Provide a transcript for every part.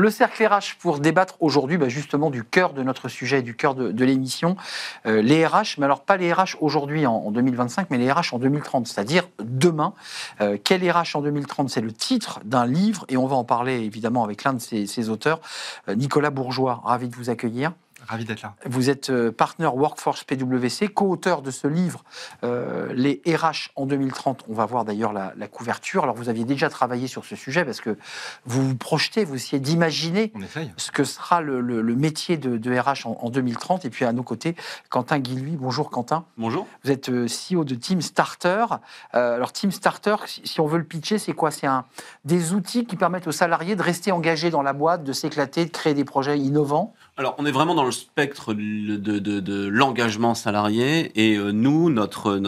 Le cercle RH pour débattre aujourd'hui justement du cœur de notre sujet, du cœur de l'émission, les RH, mais alors pas les RH aujourd'hui en 2025, mais les RH en 2030, c'est-à-dire demain. Quel RH en 2030 ? C'est le titre d'un livre et on va en parler évidemment avec l'un de ses auteurs, Nicolas Bourgeois. Ravi de vous accueillir. Ravi d'être là. Vous êtes partner Workforce PwC, co-auteur de ce livre, les RH en 2030. On va voir d'ailleurs la couverture. Alors, vous aviez déjà travaillé sur ce sujet parce que vous vous projetez, vous essayez d'imaginer ce que sera le métier de RH en 2030. Et puis, à nos côtés, Quentin Guilhuy. Bonjour, Quentin. Bonjour. Vous êtes CEO de Team Starter. Alors, Team Starter, si on veut le pitcher, c'est quoi ? C'est des outils qui permettent aux salariés de rester engagés dans la boîte, de s'éclater, de créer des projets innovants. Alors, on est vraiment dans le spectre de l'engagement salarié et nous, notre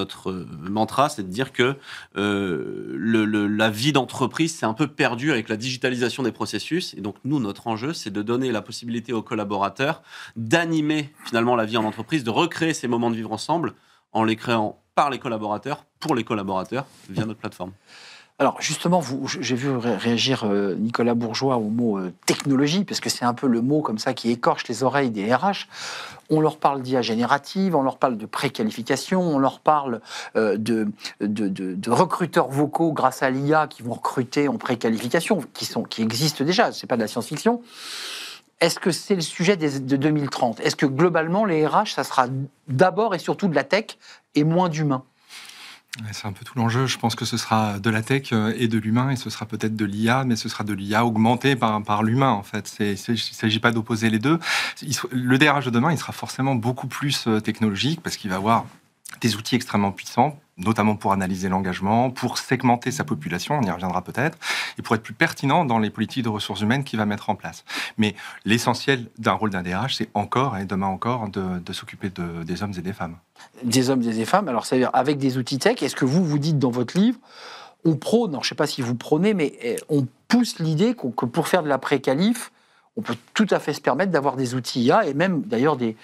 mantra, c'est de dire que la vie d'entreprise s'est un peu perdue avec la digitalisation des processus. Et donc, nous, notre enjeu, c'est de donner la possibilité aux collaborateurs d'animer finalement la vie en entreprise, de recréer ces moments de vivre ensemble en les créant par les collaborateurs, pour les collaborateurs, via notre plateforme. Alors justement, j'ai vu réagir Nicolas Bourgeois au mot technologie, parce que c'est un peu le mot comme ça qui écorche les oreilles des RH. On leur parle d'IA générative, on leur parle de préqualification, on leur parle de recruteurs vocaux grâce à l'IA qui vont recruter en préqualification, qui existent déjà, c'est pas de la science-fiction. Est-ce que c'est le sujet de 2030 ? Est-ce que globalement, les RH, ça sera d'abord et surtout de la tech et moins d'humain ? C'est un peu tout l'enjeu. Je pense que ce sera de la tech et de l'humain, et ce sera peut-être de l'IA, mais ce sera de l'IA augmentée par l'humain, en fait. Il ne s'agit pas d'opposer les deux. Le DRH de demain, il sera forcément beaucoup plus technologique, parce qu'il va avoir des outils extrêmement puissants, notamment pour analyser l'engagement, pour segmenter sa population, on y reviendra peut-être, et pour être plus pertinent dans les politiques de ressources humaines qu'il va mettre en place. Mais l'essentiel d'un rôle d'un DRH, c'est encore, et demain encore, de s'occuper des hommes et des femmes. Des hommes et des femmes, alors c'est-à-dire avec des outils tech. Est-ce que vous dites dans votre livre, on prône, je ne sais pas si vous prônez, mais on pousse l'idée que pour faire de la pré-qualif, on peut tout à fait se permettre d'avoir des outils IA et même d'ailleurs des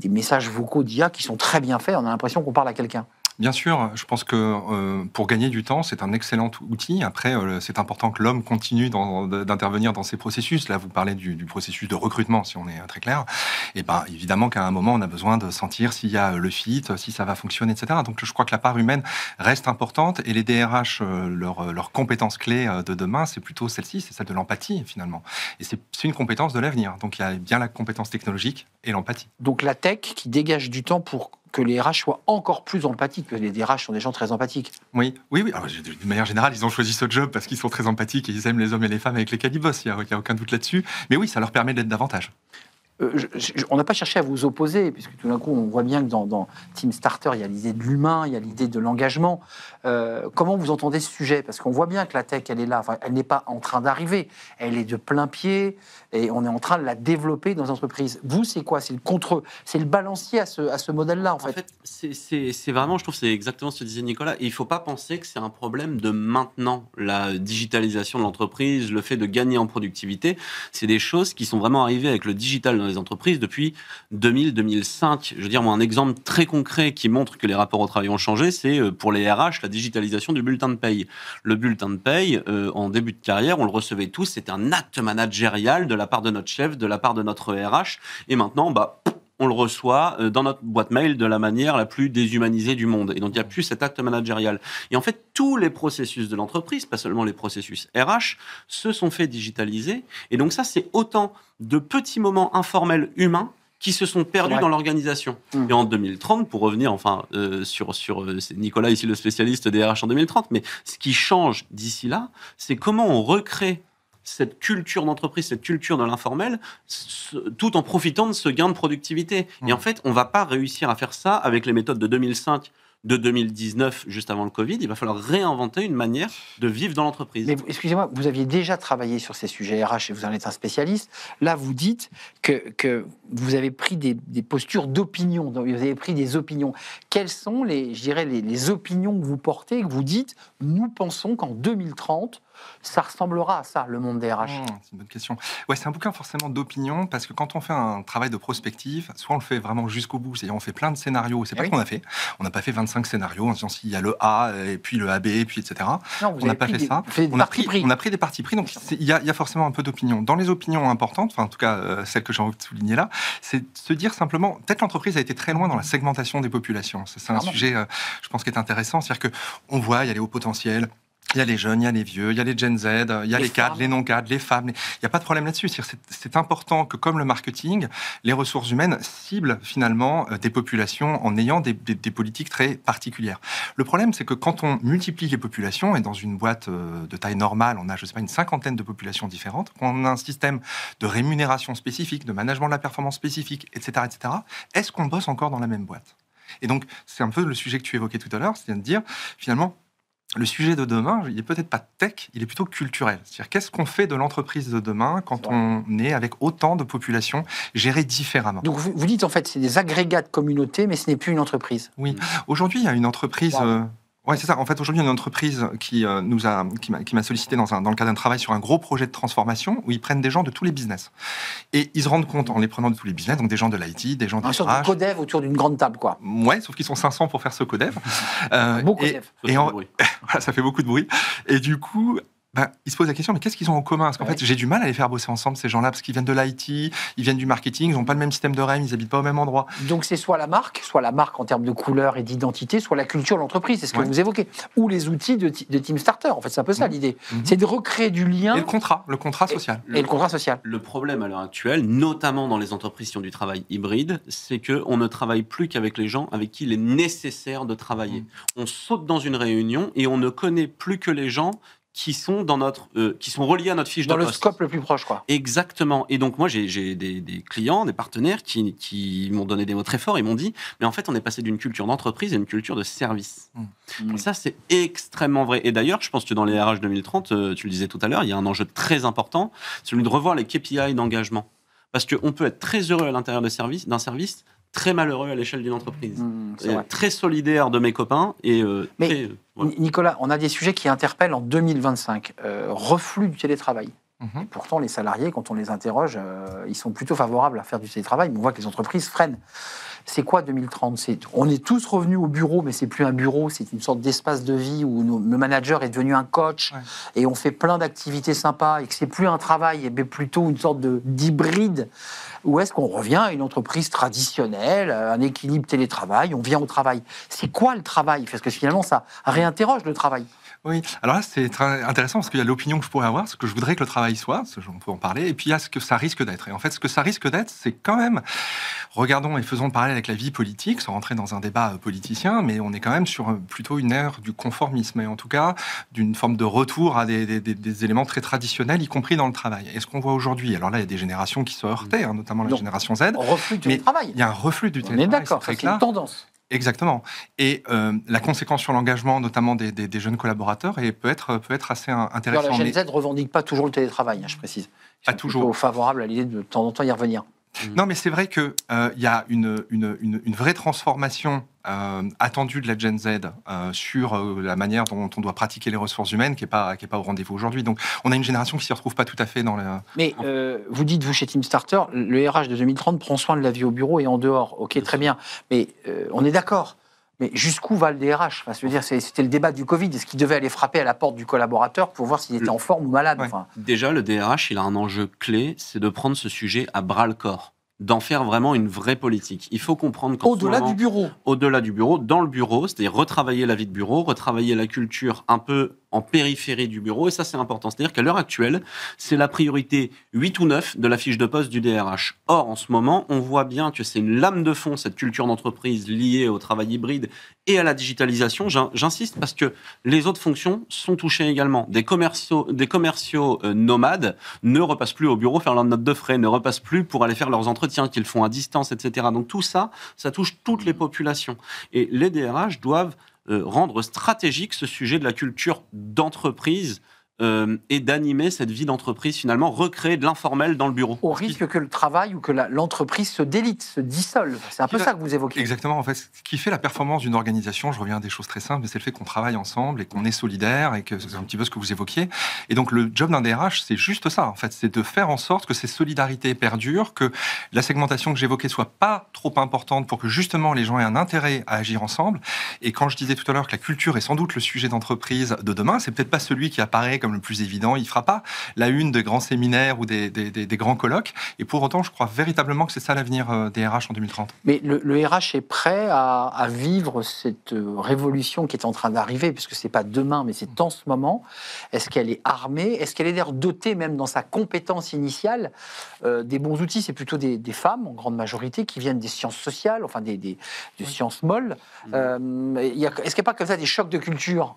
messages vocaux d'IA qui sont très bien faits. On a l'impression qu'on parle à quelqu'un. Bien sûr, je pense que pour gagner du temps, c'est un excellent outil. Après, c'est important que l'homme continue d'intervenir dans ces processus. Là, vous parlez du processus de recrutement, si on est très clair. Et évidemment qu'à un moment, on a besoin de sentir s'il y a le fit, si ça va fonctionner, etc. Donc, je crois que la part humaine reste importante. Et les DRH, leur compétence clé de demain, c'est plutôt celle-ci, c'est celle de l'empathie, finalement. Et c'est une compétence de l'avenir. Donc, il y a bien la compétence technologique et l'empathie. Donc, la tech qui dégage du temps pour que les RH soient encore plus empathiques, parce que les DRH sont des gens très empathiques. Oui. Alors, d'une manière générale, ils ont choisi ce job parce qu'ils sont très empathiques et ils aiment les hommes et les femmes avec lesquels ils bossent. Il n'y a aucun doute là-dessus. Mais oui, ça leur permet d'être davantage. On n'a pas cherché à vous opposer, puisque tout d'un coup, on voit bien que dans Team Starter, il y a l'idée de l'humain, il y a l'idée de l'engagement. Comment vous entendez ce sujet ? Parce qu'on voit bien que la tech, elle est là. Enfin, elle n'est pas en train d'arriver. Elle est de plein pied et on est en train de la développer dans les entreprises. Vous, c'est quoi ? C'est le balancier à ce modèle-là, en fait. En fait, c'est vraiment, je trouve, c'est exactement ce que disait Nicolas. Et il ne faut pas penser que c'est un problème de maintenant, la digitalisation de l'entreprise, le fait de gagner en productivité. C'est des choses qui sont vraiment arrivées avec le digital dans les entreprises depuis 2000-2005. Je veux dire, moi, un exemple très concret qui montre que les rapports au travail ont changé, c'est pour les RH, la digitalisation du bulletin de paye. Le bulletin de paye, en début de carrière, on le recevait tous, c'était un acte managérial de la part de notre chef, de la part de notre RH, et maintenant, on le reçoit dans notre boîte mail de la manière la plus déshumanisée du monde. Et donc, il n'y a plus cet acte managérial. Et en fait, tous les processus de l'entreprise, pas seulement les processus RH, se sont fait digitaliser. Et donc ça, c'est autant de petits moments informels humains qui se sont perdus dans l'organisation. Et en 2030, pour revenir c'est Nicolas ici le spécialiste des RH en 2030, mais ce qui change d'ici là, c'est comment on recrée cette culture d'entreprise, cette culture de l'informel, tout en profitant de ce gain de productivité. Et en fait, on ne va pas réussir à faire ça avec les méthodes de 2005, de 2019, juste avant le Covid. Il va falloir réinventer une manière de vivre dans l'entreprise. Mais excusez-moi, vous aviez déjà travaillé sur ces sujets RH et vous en êtes un spécialiste. Là, vous dites que vous avez pris des postures d'opinion, vous avez pris des opinions. Quelles sont les opinions que vous portez et que vous dites, nous pensons qu'en 2030, ça ressemblera à ça, le monde des RH. C'est une bonne question. Ouais, c'est un bouquin forcément d'opinion, parce que quand on fait un travail de prospective, soit on le fait vraiment jusqu'au bout, c'est-à-dire on fait plein de scénarios, c'est pas ce qu'on a fait. On n'a pas fait 25 scénarios en disant s'il y a le A, et puis le AB, et puis etc. Non, on n'a pas fait ça. On a pris des partis pris, donc il y a forcément un peu d'opinion. Dans les opinions importantes, enfin en tout cas celles que j'ai envie de souligner là, c'est de se dire simplement, peut-être l'entreprise a été très loin dans la segmentation des populations. C'est un sujet, je pense, qui est intéressant, c'est-à-dire qu'on voit, il y a les hauts potentiels, il y a les jeunes, il y a les vieux, il y a les Gen Z, il y a les cadres, les non-cadres, les femmes. Il n'y a pas de problème là-dessus. C'est important que, comme le marketing, les ressources humaines ciblent finalement des populations en ayant des politiques très particulières. Le problème, c'est que quand on multiplie les populations, et dans une boîte de taille normale, on a, je sais pas, une cinquantaine de populations différentes, on a un système de rémunération spécifique, de management de la performance spécifique, etc., est-ce qu'on bosse encore dans la même boîte ? Et donc, c'est un peu le sujet que tu évoquais tout à l'heure, c'est de dire, finalement, le sujet de demain, il n'est peut-être pas tech, il est plutôt culturel. C'est-à-dire, qu'est-ce qu'on fait de l'entreprise de demain quand on est avec autant de populations gérées différemment ? Donc, vous dites, en fait, c'est des agrégats de communautés, mais ce n'est plus une entreprise. Oui. Aujourd'hui, il y a une entreprise... Oui, c'est ça. En fait, aujourd'hui, il y a une entreprise qui m'a sollicité dans le cadre d'un travail sur un gros projet de transformation où ils prennent des gens de tous les business. Et ils se rendent compte, en les prenant de tous les business, donc des gens de l'IT, des gens de un sorte de codev autour d'une grande table, quoi. Ouais, sauf qu'ils sont 500 pour faire ce codev. Beau codev. Ça fait beaucoup de bruit. Et du coup... ils se posent la question, mais qu'est-ce qu'ils ont en commun ? Parce qu'en fait, j'ai du mal à les faire bosser ensemble, ces gens-là, parce qu'ils viennent de l'IT, ils viennent du marketing, ils n'ont pas le même système de REM, ils n'habitent pas au même endroit. Donc c'est soit la marque en termes de couleur et d'identité, soit la culture de l'entreprise, c'est ce que vous évoquez. Ou les outils de Team Starter, en fait, c'est un peu ça l'idée. C'est de recréer du lien. Et le contrat social. Et le contrat social. Le problème à l'heure actuelle, notamment dans les entreprises qui ont du travail hybride, c'est qu'on ne travaille plus qu'avec les gens avec qui il est nécessaire de travailler. On saute dans une réunion et on ne connaît plus que les gens qui sont qui sont reliés à notre fiche de poste. Dans le scope le plus proche, quoi. Exactement. Et donc, moi, j'ai des clients, des partenaires qui m'ont donné des mots très forts. Ils m'ont dit, mais en fait, on est passé d'une culture d'entreprise à une culture de service. Et ça, c'est extrêmement vrai. Et d'ailleurs, je pense que dans les RH 2030, tu le disais tout à l'heure, il y a un enjeu très important, celui de revoir les KPI d'engagement. Parce qu'on peut être très heureux à l'intérieur d'un service, très malheureux à l'échelle d'une entreprise. Très solidaire de mes copains. Mais Nicolas, on a des sujets qui interpellent en 2025. Reflux du télétravail. Et pourtant, les salariés, quand on les interroge, ils sont plutôt favorables à faire du télétravail, mais on voit que les entreprises freinent. C'est quoi 2030 ? On est tous revenus au bureau, mais c'est plus un bureau, c'est une sorte d'espace de vie où le manager est devenu un coach et on fait plein d'activités sympas et que c'est plus un travail, mais plutôt une sorte d'hybride. Ou est-ce qu'on revient à une entreprise traditionnelle, un équilibre télétravail, on vient au travail ? C'est quoi le travail ? Parce que finalement, ça réinterroge le travail. Oui, alors là, c'est très intéressant parce qu'il y a l'opinion que je pourrais avoir, ce que je voudrais que le travail soit, on peut en parler, et puis il y a ce que ça risque d'être. Et en fait, ce que ça risque d'être, c'est quand même, regardons et faisons le parallèle avec la vie politique, sans rentrer dans un débat politicien, mais on est quand même sur plutôt une ère du conformisme, et en tout cas, d'une forme de retour à des éléments très traditionnels, y compris dans le travail. Et ce qu'on voit aujourd'hui, alors là, il y a des générations qui se heurtaient, notamment la génération Z. Reflux du télétravail. Il y a un reflux du télétravail. On est d'accord, c'est une tendance. Exactement. Et la conséquence sur l'engagement, notamment des jeunes collaborateurs, peut être assez intéressante. Alors, la Gen Z ne revendique pas toujours le télétravail, je précise. Ils sont plutôt favorables à l'idée de temps en temps y revenir. Non, mais c'est vrai qu'il y a une vraie transformation attendue de la Gen Z sur la manière dont on doit pratiquer les ressources humaines qui n'est pas au rendez-vous aujourd'hui. Donc, on a une génération qui ne s'y retrouve pas tout à fait dans les... Mais vous dites, vous, chez Team Starter, le RH de 2030 prend soin de la vie au bureau et en dehors. Ok, très bien. Mais on est d'accord. Mais jusqu'où va le DRH ? Enfin, je veux dire, c'était le débat du Covid. Est-ce qu'il devait aller frapper à la porte du collaborateur pour voir s'il était en forme ou malade ? Enfin... Déjà, le DRH, il a un enjeu clé, c'est de prendre ce sujet à bras-le-corps, d'en faire vraiment une vraie politique. Il faut comprendre au-delà du bureau. Au-delà du bureau, dans le bureau, c'est-à-dire retravailler la vie de bureau, retravailler la culture un peu en périphérie du bureau, et ça c'est important. C'est-à-dire qu'à l'heure actuelle, c'est la priorité 8 ou 9 de la fiche de poste du DRH. Or, en ce moment, on voit bien que c'est une lame de fond, cette culture d'entreprise liée au travail hybride et à la digitalisation. J'insiste parce que les autres fonctions sont touchées également. Des commerciaux nomades ne repassent plus au bureau faire leur note de frais, ne repassent plus pour aller faire leurs entretiens qu'ils font à distance, etc. Donc tout ça, ça touche toutes les populations. Et les DRH doivent rendre stratégique ce sujet de la culture d'entreprise et d'animer cette vie d'entreprise, finalement, recréer de l'informel dans le bureau. Au risque que le travail ou que l'entreprise se délite, se dissolve. C'est un peu ça que vous évoquez. Exactement. En fait, ce qui fait la performance d'une organisation, je reviens à des choses très simples, c'est le fait qu'on travaille ensemble et qu'on est solidaire et que c'est un petit peu ce que vous évoquiez. Et donc, le job d'un DRH, c'est juste ça, en fait. C'est de faire en sorte que ces solidarités perdurent, que la segmentation que j'évoquais soit pas trop importante pour que justement les gens aient un intérêt à agir ensemble. Et quand je disais tout à l'heure que la culture est sans doute le sujet d'entreprise de demain, c'est peut-être pas celui qui apparaît comme le plus évident. Il fera pas la une de grands séminaires ou des grands colloques. Et pour autant, je crois véritablement que c'est ça l'avenir des RH en 2030. Mais le RH est prêt à vivre cette révolution qui est en train d'arriver, puisque c'est pas demain, mais c'est en ce moment. Est-ce qu'elle est armée? Est-ce qu'elle est d'ailleurs dotée, même dans sa compétence initiale, des bons outils? C'est plutôt des femmes, en grande majorité, qui viennent des sciences sociales, enfin des sciences molles. Est-ce qu'il n'y a pas comme ça des chocs de culture?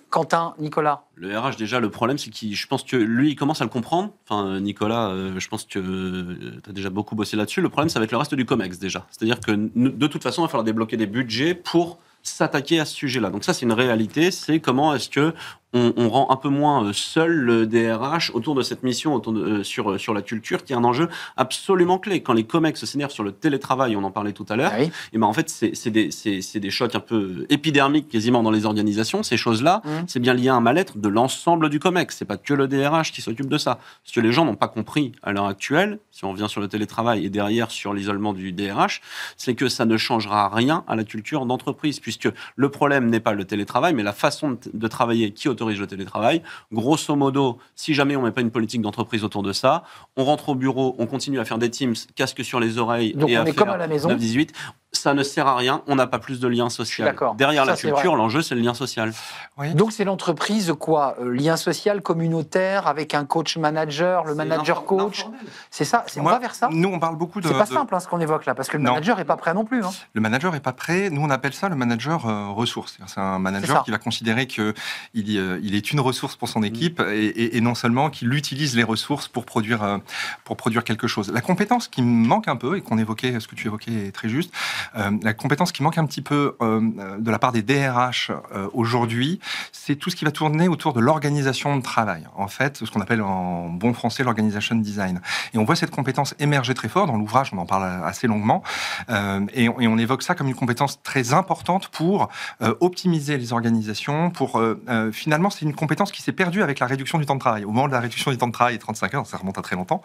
Quentin, Nicolas? Le RH, déjà, le problème, c'est je pense que lui, il commence à le comprendre. Enfin, Nicolas, je pense que tu as déjà beaucoup bossé là-dessus. Le problème, ça va être le reste du COMEX, déjà. C'est-à-dire que, de toute façon, il va falloir débloquer des budgets pour s'attaquer à ce sujet-là. Donc ça, c'est une réalité. C'est comment est-ce que on rend un peu moins seul le DRH autour de cette mission sur la culture, qui est un enjeu absolument clé. Quand les COMEX s'énervent sur le télétravail, on en parlait tout à l'heure, Ah oui. et ben en fait, c'est des chocs un peu épidermiques quasiment dans les organisations. Ces choses-là, c'est bien lié à un mal-être de l'ensemble du COMEX. C'est pas que le DRH qui s'occupe de ça. Ce que les gens n'ont pas compris à l'heure actuelle, si on revient sur le télétravail et derrière sur l'isolement du DRH, c'est que ça ne changera rien à la culture d'entreprise, puisque le problème n'est pas le télétravail, mais la façon de travailler qui autorise le télétravail. Grosso modo, si jamais on met pas une politique d'entreprise autour de ça, on rentre au bureau, on continue à faire des Teams, casque sur les oreilles, donc et on à est faire comme à la maison. 9-18. Ça ne sert à rien, on n'a pas plus de lien social. Derrière ça, la culture, l'enjeu, c'est le lien social. Oui. Donc c'est l'entreprise, quoi, lien social, communautaire, avec un coach manager, le manager coach. C'est ça, on va vers ça? Nous, on parle beaucoup de... C'est pas simple ce qu'on évoque là, parce que le manager n'est pas prêt non plus. Hein. Le manager n'est pas prêt. Nous, on appelle ça le manager ressource. C'est un manager qui va considérer qu'il est une ressource pour son équipe et non seulement qu'il utilise les ressources pour produire quelque chose. La compétence qui manque un peu, et qu'on évoquait, ce que tu évoquais est très juste, la compétence qui manque un petit peu de la part des DRH aujourd'hui, c'est tout ce qui va tourner autour de l'organisation de travail. En fait, ce qu'on appelle en bon français l'organisation design. Et on voit cette compétence émerger très fort. Dans l'ouvrage, on en parle assez longuement. Et on évoque ça comme une compétence très importante pour optimiser les organisations. Finalement, c'est une compétence qui s'est perdue avec la réduction du temps de travail. Au moment de la réduction du temps de travail et 35 heures, ça remonte à très longtemps.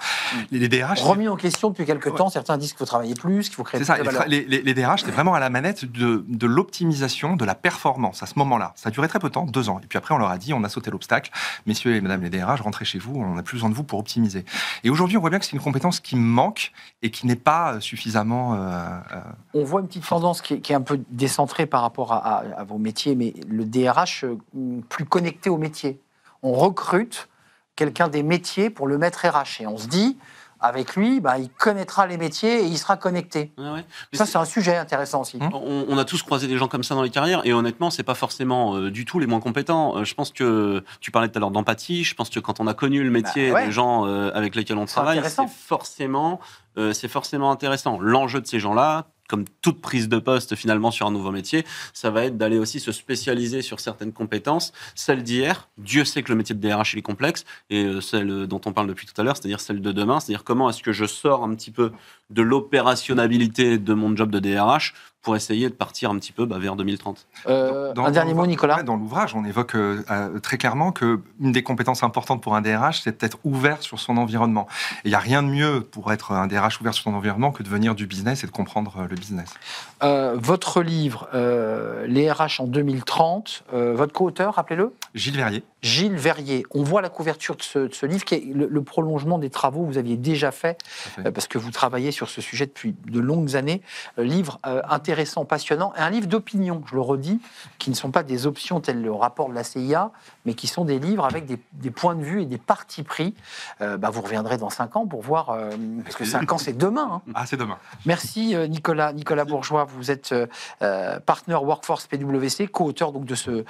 Les DRH... Remis en question depuis quelques temps. Certains disent qu'il faut travailler plus, qu'il faut créer plus de valeur. Les DRH, c'était vraiment à la manette de l'optimisation, de la performance à ce moment-là. Ça a duré très peu de temps, 2 ans. Et puis après, on leur a dit, on a sauté l'obstacle. Messieurs et mesdames les DRH, rentrez chez vous, on n'a plus besoin de vous pour optimiser. Et aujourd'hui, on voit bien que c'est une compétence qui manque et qui n'est pas suffisamment... On voit une petite tendance qui est un peu décentrée par rapport à vos métiers, mais le DRH plus connecté au métier. On recrute quelqu'un des métiers pour le mettre RH. Et on se dit... Avec lui, il connaîtra les métiers et il sera connecté. Ouais. Ça, c'est un sujet intéressant aussi. On a tous croisé des gens comme ça dans les carrières et honnêtement, c'est pas forcément du tout les moins compétents. Je pense que tu parlais tout à l'heure d'empathie. Je pense que quand on a connu le métier des gens avec lesquels on travaille, c'est forcément intéressant. L'enjeu de ces gens-là, comme toute prise de poste finalement sur un nouveau métier, ça va être d'aller aussi se spécialiser sur certaines compétences, celles d'hier. Dieu sait que le métier de DRH il est complexe, et celle dont on parle depuis tout à l'heure, c'est-à-dire celle de demain, c'est-à-dire comment est-ce que je sors un petit peu de l'opérationnalité de mon job de DRH pour essayer de partir un petit peu vers 2030. Un dernier mot, Nicolas. Dans l'ouvrage, on évoque très clairement qu'une des compétences importantes pour un DRH, c'est d'être ouvert sur son environnement. Et il n'y a rien de mieux pour être un DRH ouvert sur son environnement que de venir du business et de comprendre le business. Votre livre, Les RH en 2030, votre co-auteur, rappelez-le? Gilles Verrier. Gilles Verrier. On voit la couverture de ce livre qui est le prolongement des travaux que vous aviez déjà fait, parce que vous travaillez sur ce sujet depuis de longues années. Livre intéressant, passionnant, et un livre d'opinion, je le redis, qui ne sont pas des options telles le rapport de la CIA, mais qui sont des livres avec des points de vue et des partis pris. Vous reviendrez dans 5 ans pour voir, parce que 5 ans, c'est demain. Hein. Ah, c'est demain. Merci Nicolas Bourgeois, vous êtes partner Workforce PwC, co-auteur donc de ce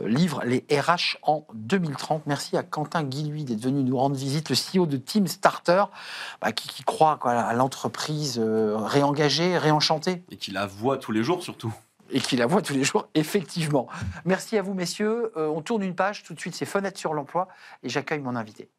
livre, Les RH en 2030. Merci à Quentin Guilhuy d'être venu nous rendre visite, le CEO de Team Starter, qui croit à l'entreprise réengagée, réenchantée. Et qui la voit tous les jours surtout. Et qui la voit tous les jours, effectivement. Merci à vous, messieurs. On tourne une page. Tout de suite, c'est Fenêtre sur l'emploi. Et j'accueille mon invité.